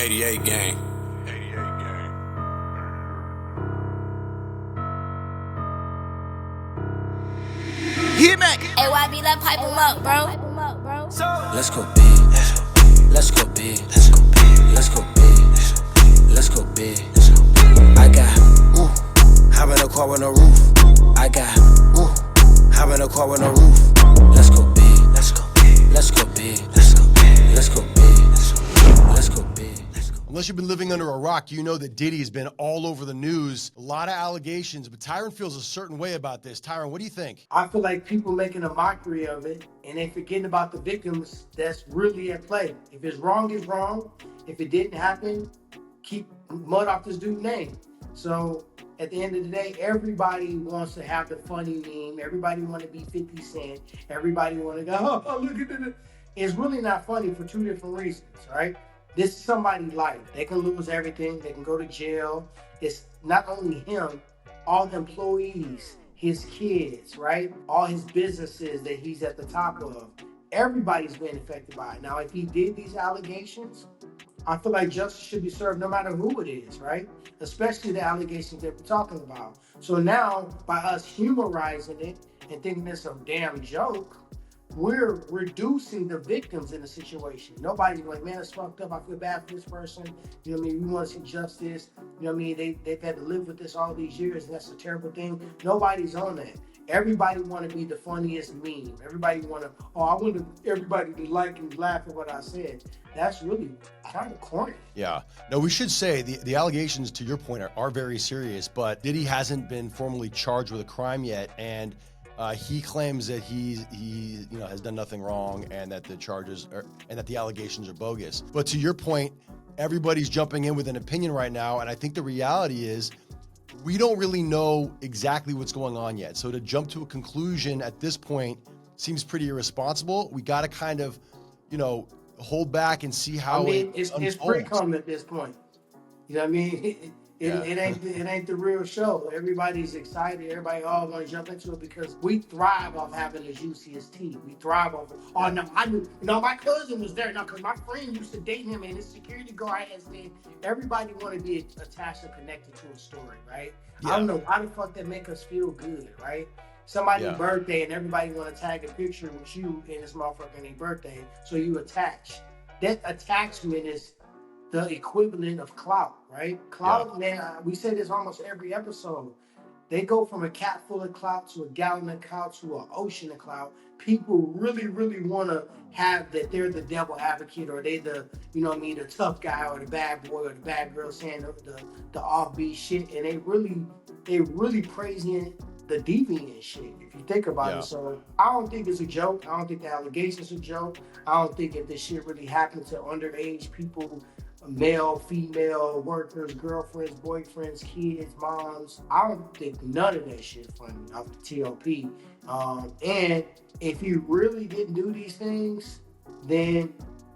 88 gang. Hit me. AYB, let pipe him up, bro. Let's go big. Let's go big. Let's go big. Let's go big. Let's go big. I got hop in a car with no roof. I got hop in a car with no roof. Let's go big. Let's go big. Let's go big. Let's go big. Let's go big. Let's go big. Unless you've been living under a rock, you know that Diddy has been all over the news. A lot of allegations, but Tyron feels a certain way about this. Tyron, what do you think? I feel like people making a mockery of it and they forgetting about the victims that's really at play. If it's wrong, it's wrong. If it didn't happen, keep mud off this dude's name. So at the end of the day, everybody wants to have the funny meme. Everybody want to be 50 Cent. Everybody want to go, oh, look at it. It's really not funny for two different reasons, right? This is somebody's life. They can lose everything. They can go to jail. It's not only him, all the employees, his kids, right? All his businesses that he's at the top of. Everybody's been affected by it. Now, if he did these allegations, I feel like justice should be served no matter who it is, right? Especially the allegations that we're talking about. So now, by us humorizing it and thinking it's a damn joke, we're reducing the victims in the situation. Nobody's like, man, it's fucked up. I feel bad for this person. You know what I mean? We want to see justice. You know what I mean? They've had to live with this all these years, and that's a terrible thing. Nobody's on that. Everybody want to be the funniest meme. Everybody want to, I want everybody to like and laugh at what I said. That's really kind of corny. Yeah. No, we should say the allegations, to your point, are very serious, but Diddy hasn't been formally charged with a crime yet, and he claims that he has done nothing wrong and that the allegations are bogus. But to your point, everybody's jumping in with an opinion right now, and I think the reality is we don't really know exactly what's going on yet. So to jump to a conclusion at this point seems pretty irresponsible. We got to kind of, hold back and see how it's pre-cum at this point. You know what I mean? It ain't the real show. Everybody's excited. Everybody all want to jump into it because we thrive off having the juiciest tea. We thrive off. Oh no, I knew. My cousin was there now because my friend used to date him, and his security guard has been. Everybody want to be attached and connected to a story, right? Yeah. I don't know why the fuck that make us feel good, right? Somebody's birthday and everybody want to tag a picture with you and this motherfucker on their birthday, so you attach. That attachment is the equivalent of clout, right? Clout, man, we say this almost every episode. They go from a cat full of clout to a gallon of clout to an ocean of clout. People really, really want to have that they're the devil advocate or they the, the tough guy or the bad boy or the bad girl saying the offbeat shit. And they really praising the deviant shit, if you think about it. So I don't think it's a joke. I don't think the allegations are a joke. I don't think if this shit really happened to underage people, male, female, workers, girlfriends, boyfriends, kids, moms. I don't think none of that shit funny off the TOP. And if he really didn't do these things, then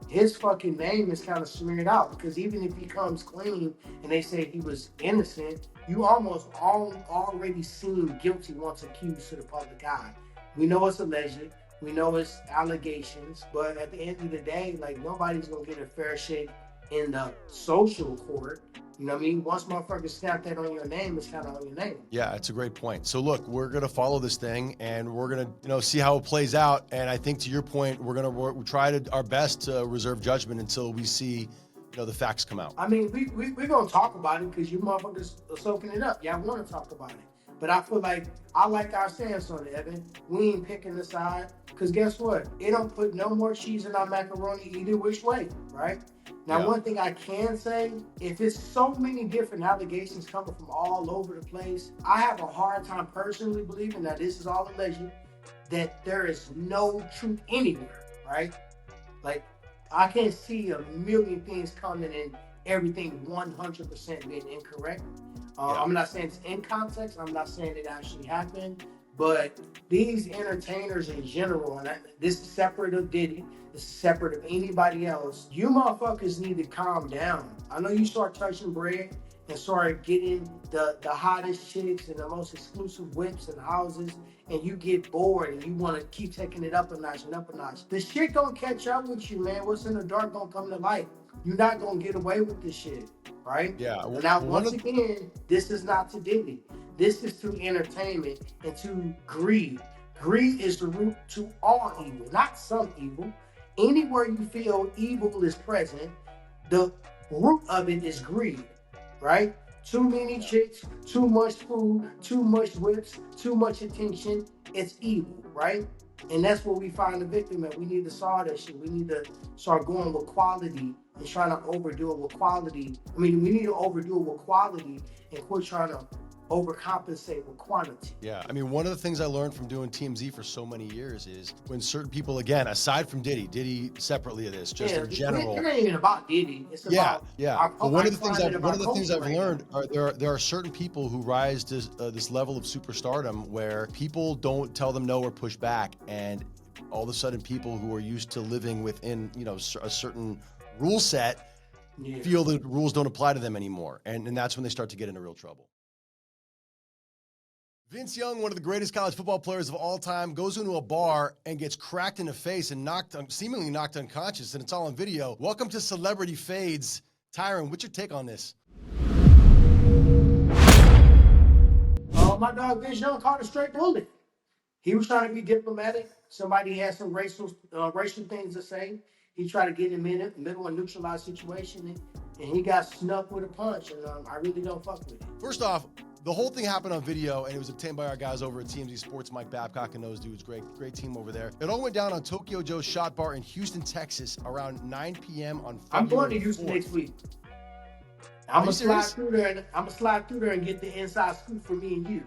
his fucking name is kind of smeared out because even if he comes clean and they say he was innocent, you almost already seem guilty once accused to the public eye. We know it's alleged. We know it's allegations. But at the end of the day, like, nobody's going to get a fair shake in the social court. You know what I mean? Once motherfuckers snap that on your name, it's kind of on your name. Yeah, it's a great point. So look, we're going to follow this thing and we're going to, see how it plays out. And I think to your point, we're going to try our best to reserve judgment until we see, the facts come out. I mean, we're going to talk about it because you motherfuckers are soaking it up. Yeah, I want to talk about it. But I feel like I like our stance on it, Evan. We ain't picking a side because guess what? It don't put no more cheese in our macaroni either which way, right? Now, one thing I can say, if it's so many different allegations coming from all over the place, I have a hard time personally believing that this is all alleged, that there is no truth anywhere, right? Like, I can see a million things coming and everything 100% being incorrect. I'm not saying it's in context. I'm not saying it actually happened. But these entertainers in general, and this is separate of Diddy, this is separate of anybody else, you motherfuckers need to calm down. I know you start touching bread and start getting the hottest chicks and the most exclusive whips and houses, and you get bored and you want to keep taking it up a notch and up a notch. The shit gonna catch up with you, man. What's in the dark gonna come to light. You're not gonna get away with this shit, right? Yeah. Now, once again, this is not to Diddy. This is to entertainment and to greed. Greed is the root to all evil, not some evil. Anywhere you feel evil is present, the root of it is greed, right? Too many chicks, too much food, too much whips, too much attention. It's evil, right? And that's where we find the victim at. We need to solve that shit. We need to start going with quality and trying to overdo it with quality. I mean, we need to overdo it with quality and quit trying to overcompensate with quantity. Yeah, I mean, one of the things I learned from doing Team Z for so many years is when certain people, again, aside from Diddy separately of this, just in general. It ain't even about Diddy. It's about But one of the things I've learned are there are certain people who rise to this level of superstardom where people don't tell them no or push back, and all of a sudden people who are used to living within a certain rule set feel the rules don't apply to them anymore, and that's when they start to get into real trouble. Vince Young, one of the greatest college football players of all time, goes into a bar and gets cracked in the face and seemingly knocked unconscious, and it's all on video. Welcome to Celebrity Fades. Tyron, what's your take on this? My dog Vince Young caught a straight bullet. He was trying to be diplomatic. Somebody had some racial things to say. He tried to get him in the middle of a neutralized situation, and he got snuck with a punch, and I really don't fuck with it. First off, the whole thing happened on video, and it was obtained by our guys over at TMZ Sports, Mike Babcock and those dudes. Great team over there. It all went down on Tokyo Joe's Shot Bar in Houston, Texas, around 9 p.m. on February I'm going to Houston 4th. next week. I'm gonna slide through there and get the inside scoop for me and you.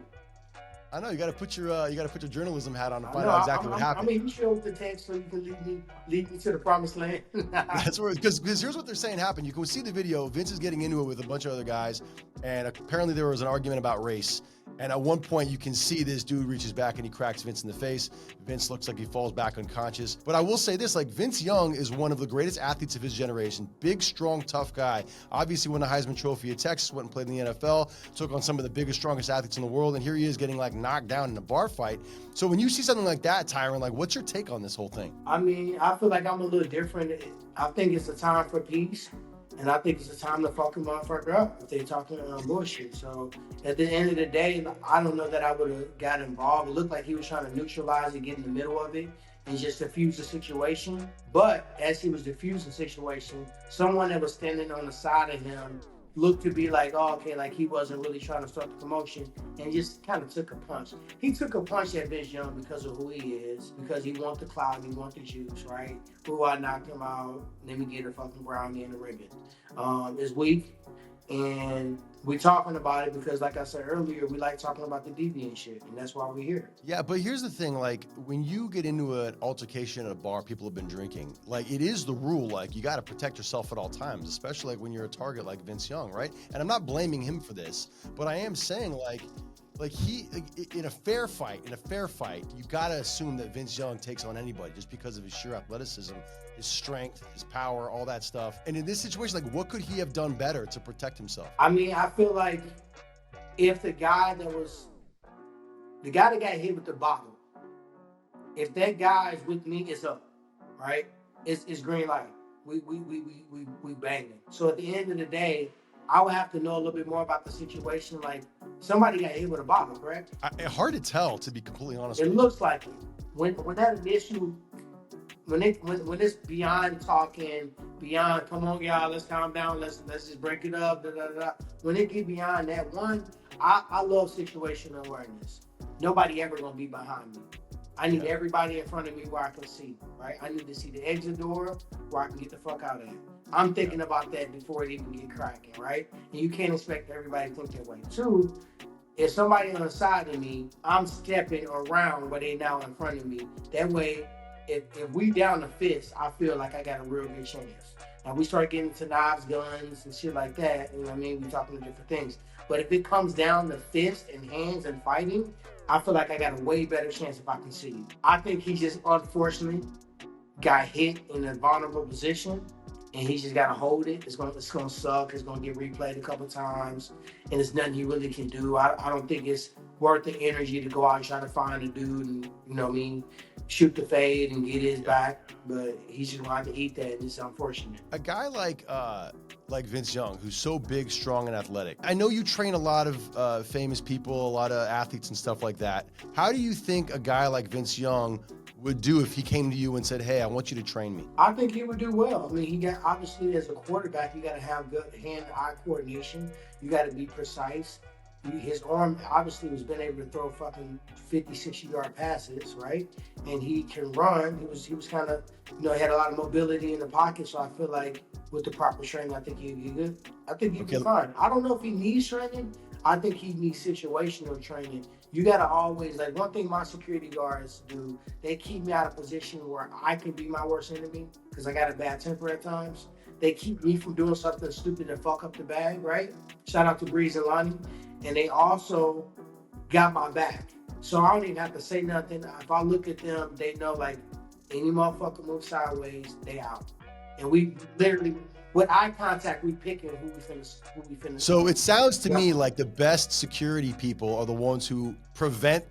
I know you got to put your journalism hat on to find out exactly what happened. I mean, you show the text so you can lead me to the promised land. That's where, because here's what they're saying happened. You can see the video. Vince is getting into it with a bunch of other guys, and apparently there was an argument about race. And at one point, you can see this dude reaches back and he cracks Vince in the face. Vince looks like he falls back unconscious. But I will say this, like, Vince Young is one of the greatest athletes of his generation. Big, strong, tough guy. Obviously won the Heisman Trophy at Texas, went and played in the NFL, took on some of the biggest, strongest athletes in the world, and here he is getting, like, knocked down in a bar fight. So when you see something like that, Tyron, like, what's your take on this whole thing? I mean, I feel like I'm a little different. I think it's a time for peace. And I think it's a time to fuck a motherfucker up if they talking bullshit. So at the end of the day, I don't know that I would have got involved. It looked like he was trying to neutralize and get in the middle of it and just diffuse the situation. But as he was diffusing the situation, someone that was standing on the side of him looked to be like, oh, okay, like he wasn't really trying to start the commotion and just kind of took a punch. He took a punch at Vince Young because of who he is, because he wants the clout, he wants the juice, right? Who I knocked him out, let me get a fucking brownie and a ribbon. It's weak, and we're talking about it because, like I said earlier, we like talking about the deviant shit, and that's why we're here. Yeah, but here's the thing, like, when you get into an altercation at a bar, people have been drinking, like, it is the rule, like, you got to protect yourself at all times, especially like when you're a target like Vince Young, right? And I'm not blaming him for this, but I am saying, like he, in a fair fight, you got to assume that Vince Young takes on anybody just because of his sheer athleticism, his strength, his power, all that stuff. And in this situation, like, what could he have done better to protect himself? I mean, I feel like if the guy that got hit with the bottle, if that guy is with me, it's up, right? It's green light. We banging. So at the end of the day, I would have to know a little bit more about the situation. Like, somebody got hit with a bottle, correct? Hard to tell, to be completely honest. It looks like it. When that issue, when it's beyond talking, beyond come on y'all, let's calm down, let's just break it up, da, da, da. When it get beyond that one, I love situational awareness. Nobody ever gonna be behind me. I need everybody in front of me where I can see, right? I need to see the exit door where I can get the fuck out of it. I'm thinking about that before it even get cracking, right? And you can't expect everybody to think that way. Two, if somebody on the side of me, I'm stepping around where they now in front of me. That way, if we down the fist, I feel like I got a real good chance. Now we start getting to knives, guns, and shit like that, you know what I mean? We talking different things. But if it comes down to fist and hands and fighting, I feel like I got a way better chance if I can see. I think he just unfortunately got hit in a vulnerable position, and he just gotta hold it. It's gonna suck. It's gonna get replayed a couple times, and there's nothing he really can do. I don't think it's worth the energy to go out and try to find a dude and, you know what I mean, shoot the fade and get his back. But he's just going to have to eat that. And it's unfortunate. A guy like Vince Young, who's so big, strong, and athletic. I know you train a lot of famous people, a lot of athletes and stuff like that. How do you think a guy like Vince Young would do if he came to you and said, hey, I want you to train me? I think he would do well. I mean, he got, obviously, as a quarterback, you got to have good hand-eye coordination. You got to be precise. His arm obviously was been able to throw fucking 50, 60-yard passes, right? And he can run. He was kind of, you know, he had a lot of mobility in the pocket. So I feel like with the proper training, I think he'd be good. I think he'd be fine. I don't know if he needs training. I think he needs situational training. You got to always, like, one thing my security guards do, they keep me out of position where I can be my worst enemy because I got a bad temper at times. They keep me from doing something stupid to fuck up the bag, right? Shout out to Breeze and Lonnie. And they also got my back. So I don't even have to say nothing. If I look at them, they know, like, any motherfucker move sideways, they out. And we literally, with eye contact, we picking who we finna. So it sounds to me like the best security people are the ones who prevent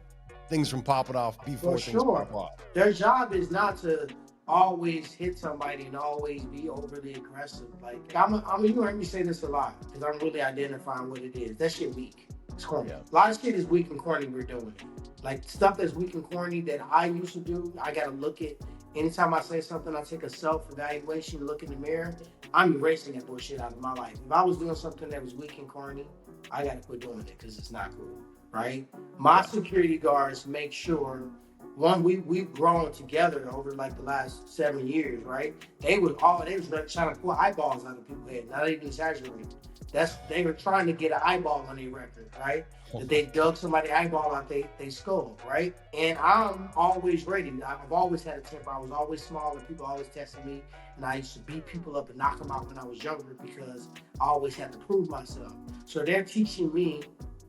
things from popping off before things pop off. Their job is not to always hit somebody and always be overly aggressive. Like, you heard me say this a lot because I'm really identifying what it is. That shit weak. It's corny. Yeah. A lot of shit is weak and corny we're doing. Like, stuff that's weak and corny that I used to do, I gotta look at. Anytime I say something, I take a self-evaluation, look in the mirror, I'm erasing that bullshit out of my life. If I was doing something that was weak and corny, I gotta quit doing it because it's not cool, right? My security guards make sure, one, we've grown together over like the last 7 years, right? They was trying to pull eyeballs out of people's head, not even exaggerating. They were trying to get an eyeball on their record, right? That they dug somebody's eyeball out they skull, right? And I'm always ready. I've always had a temper. I was always small and people always tested me. And I used to beat people up and knock them out when I was younger because I always had to prove myself. So they're teaching me,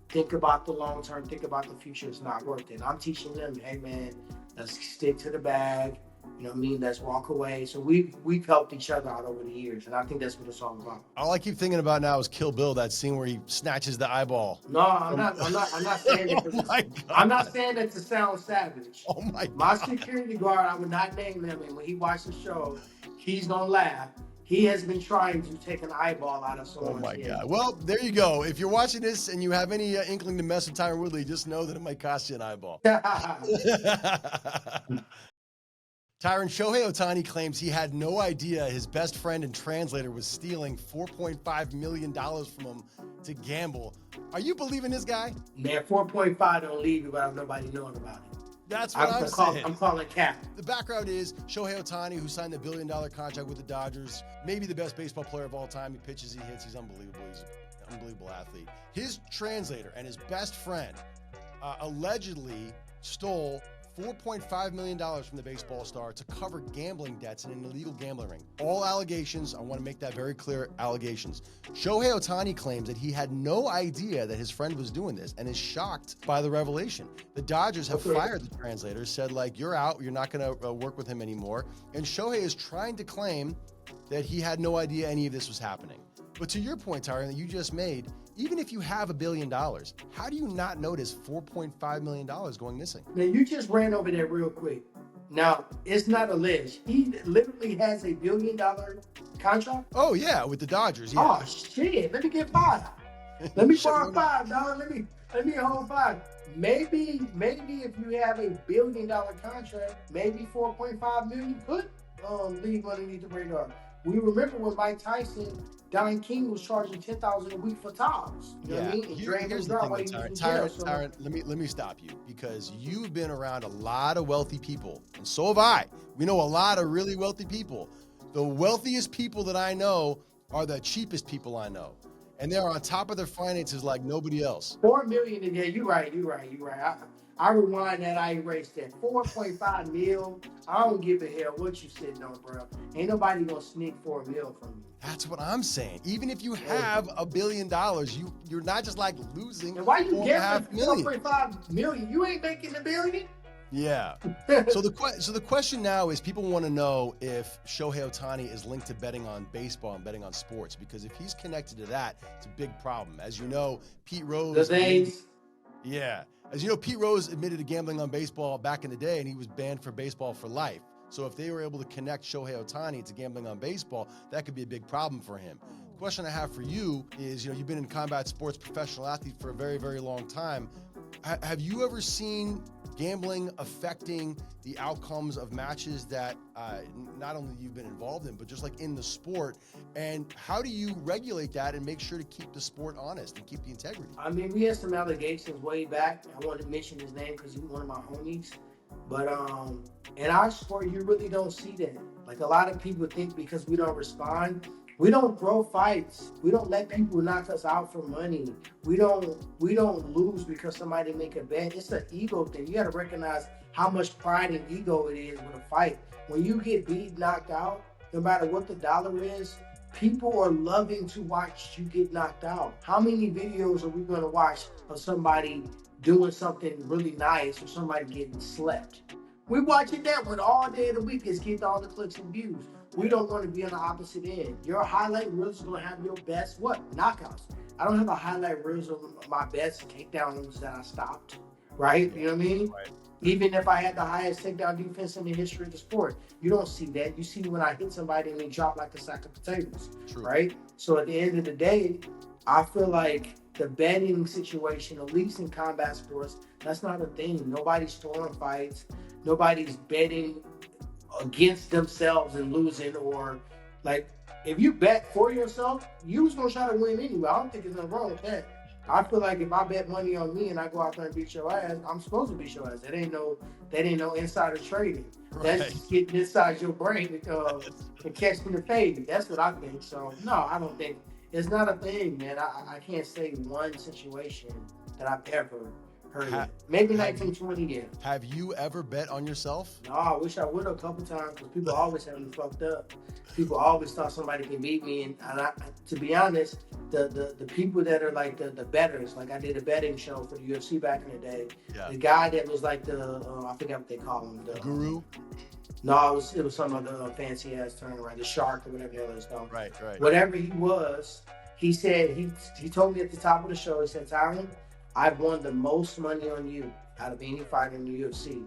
think about the long term, think about the future. It's not worth it. I'm teaching them, hey man, let's stick to the bag. You know what I mean? Let's walk away. So we've helped each other out over the years, and I think that's what it's all about. All I keep thinking about now is Kill Bill, that scene where he snatches the eyeball. No, I'm not saying it. I'm not saying that to sound savage. Oh my God. My security guard, I would not name him, and when he watches the show, he's gonna laugh. He has been trying to take an eyeball out of someone's head. Oh my God. Well, there you go. If you're watching this and you have any inkling to mess with Tyron Woodley, just know that it might cost you an eyeball. Tyron, Shohei Ohtani claims he had no idea his best friend and translator was stealing $4.5 million from him to gamble. Are you believing this guy? Man, 4.5 don't leave you without nobody knowing about it. That's what I'm saying. I'm calling cap. The background is Shohei Ohtani, who signed the $1 billion contract with the Dodgers, maybe the best baseball player of all time. He pitches, he hits, he's unbelievable. He's an unbelievable athlete. His translator and his best friend allegedly stole $4.5 million from the baseball star to cover gambling debts in an illegal gambling ring. All allegations, I want to make that very clear, allegations. Shohei Ohtani claims that he had no idea that his friend was doing this and is shocked by the revelation. The Dodgers have fired the translator, said like, you're out, you're not going to work with him anymore. And Shohei is trying to claim that he had no idea any of this was happening. But to your point, Tyron, that you just made, even if you have $1 billion, how do you not notice $4.5 million going missing? Now, you just ran over there real quick. Now, it's not alleged. He literally has a $1 billion contract? Oh, yeah, with the Dodgers, yeah. Oh, shit. Let me get $5. Let me borrow $5, dog. Let me hold $5. Maybe if you have a $1 billion contract, maybe 4.5 million could leave underneath the radar. We remember when Mike Tyson, Don King was charging $10,000 a week for towels. You know what I mean? And Here's the thing, Tyron, let me stop you because you've been around a lot of wealthy people, and so have I. We know a lot of really wealthy people. The wealthiest people that I know are the cheapest people I know, and they're on top of their finances like nobody else. $4 million a day. You're right. I rewind that. I erased that. 4.5 mil. I don't give a hell what you sitting on, bro. Ain't nobody gonna sneak 4 mil from you. That's what I'm saying. Even if you have $1 billion, you're not just like losing. And why you giving 4.5 million? You ain't making $1 billion. Yeah. So the question now is, people want to know if Shohei Ohtani is linked to betting on baseball and betting on sports, because if he's connected to that, it's a big problem. As you know, Pete Rose. The A's. Yeah. As you know, Pete Rose admitted to gambling on baseball back in the day, and he was banned for baseball for life. So if they were able to connect Shohei Ohtani to gambling on baseball, that could be a big problem for him. The question I have for you is, you've been in combat sports, professional athlete for a very, very long time. Have you ever seen gambling affecting the outcomes of matches that not only you've been involved in, but just like in the sport? And how do you regulate that and make sure to keep the sport honest and keep the integrity? I mean, we had some allegations way back. I wanted to mention his name because he's one of my homies. But in our sport, you really don't see that. Like, a lot of people think because we don't respond, we don't throw fights. We don't let people knock us out for money. We don't lose because somebody make a bet. It's an ego thing. You got to recognize how much pride and ego it is with a fight. When you get beat, knocked out, no matter what the dollar is, people are loving to watch you get knocked out. How many videos are we going to watch of somebody doing something really nice or somebody getting slept? We watching that one all day of the week is getting all the clicks and views. We don't want to be on the opposite end. Your highlight reels is going to have your best knockouts. I don't have a highlight reels of my best takedowns that I stopped, right? You know what I mean? Right. Even if I had the highest takedown defense in the history of the sport, you don't see that. You see when I hit somebody and they drop like a sack of potatoes, True. right? So at the end of the day, I feel like the betting situation, at least in combat sports, that's not a thing. Nobody's throwing fights. Nobody's betting against themselves and losing, or like, if you bet for yourself, you was gonna try to win anyway. I don't think there's nothing wrong with that. I feel like if I bet money on me and I go out there and beat your ass, I'm supposed to beat your ass. That ain't no insider trading. Right. That's just getting inside your brain to catch me the fade. That's what I think. So no, I don't think it's not a thing, man. I can't say one situation that I've ever heard of. Maybe 1920 years. Have you ever bet on yourself? No, I wish I would have a couple times because people always have me fucked up. People always thought somebody can beat me, and to be honest, the people that are like the betters, like I did a betting show for the UFC back in the day. Yeah. The guy that was like I forget what they call him. The Guru? No, it was some other fancy ass term, right? The shark or whatever the hell it's called. Right. Whatever he was, he said he told me at the top of the show. He said, "Tyron, I've won the most money on you out of any fighter in the UFC."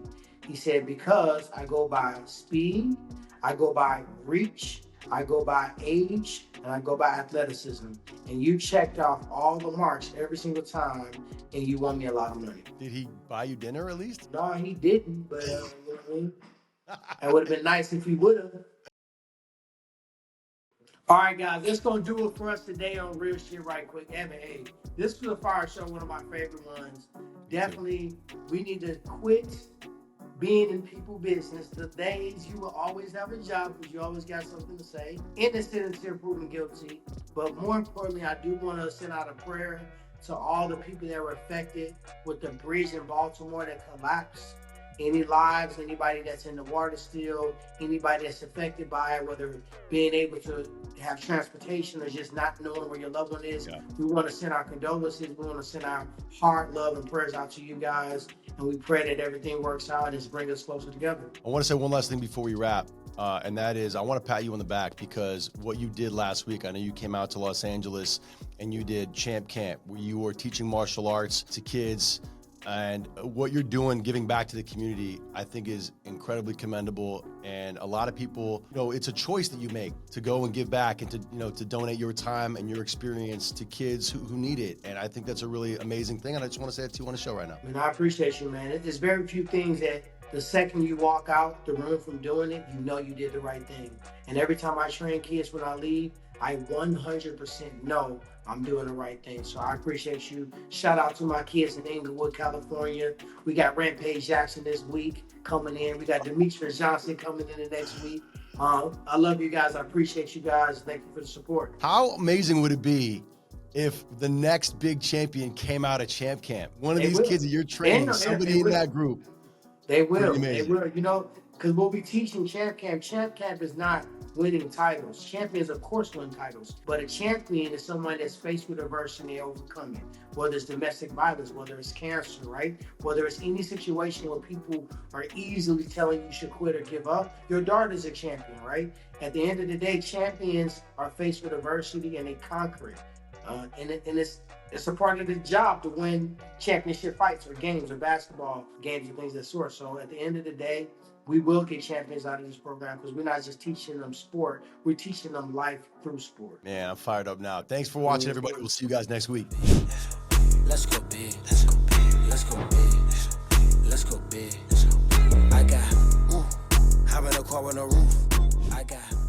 He said, because I go by speed, I go by reach, I go by age, and I go by athleticism. And you checked off all the marks every single time, and you won me a lot of money. Did he buy you dinner at least? No, he didn't, but you know what I mean? It would have been nice if he would have. All right, guys, that's going to do it for us today on Real Shit Right Quick. Evan, hey, this was a fire show, one of my favorite ones. Definitely, we need to quit being in people business. The days you will always have a job because you always got something to say. Innocent until proven guilty. But more importantly, I do want to send out a prayer to all the people that were affected with the bridge in Baltimore that collapsed. Any lives, anybody that's in the water still, anybody that's affected by it, whether being able to have transportation or just not knowing where your loved one is. Yeah. We want to send our condolences. We want to send our heart, love, and prayers out to you guys. And we pray that everything works out and just bring us closer together. I want to say one last thing before we wrap. And that is, I want to pat you on the back because what you did last week, I know you came out to Los Angeles and you did Champ Camp, where you were teaching martial arts to kids. And what you're doing, giving back to the community, I think is incredibly commendable. And a lot of people, it's a choice that you make to go and give back and to donate your time and your experience to kids who need it. And I think that's a really amazing thing. And I just want to say that to you on the show right now. And I appreciate you, man. There's very few things that the second you walk out the room from doing it, you did the right thing. And every time I train kids when I leave, I 100% know I'm doing the right thing. So I appreciate you. Shout out to my kids in Inglewood, California. We got Rampage Jackson this week coming in. We got Demetrius Johnson coming in the next week. I love you guys. I appreciate you guys. Thank you for the support. How amazing would it be if the next big champion came out of Champ Camp? One of these kids that you're training, somebody in that group. They will. They will. Because we'll be teaching Champ Camp. Champ Camp is not winning titles. Champions, of course, win titles. But a champion is someone that's faced with adversity and overcome it. Whether it's domestic violence, whether it's cancer, right? Whether it's any situation where people are easily telling you should quit or give up. Your daughter's a champion, right? At the end of the day, champions are faced with adversity and they conquer it. And it's a part of the job to win championship fights or games or basketball games or things of that sort. So at the end of the day, we will get champions out of this program because we're not just teaching them sport, we're teaching them life through sport. Man, I'm fired up now. Thanks for watching, everybody. We'll see you guys next week. Let's go big. Let's go big. Let's go big. Let's go big. I got hop in a car with no roof. I got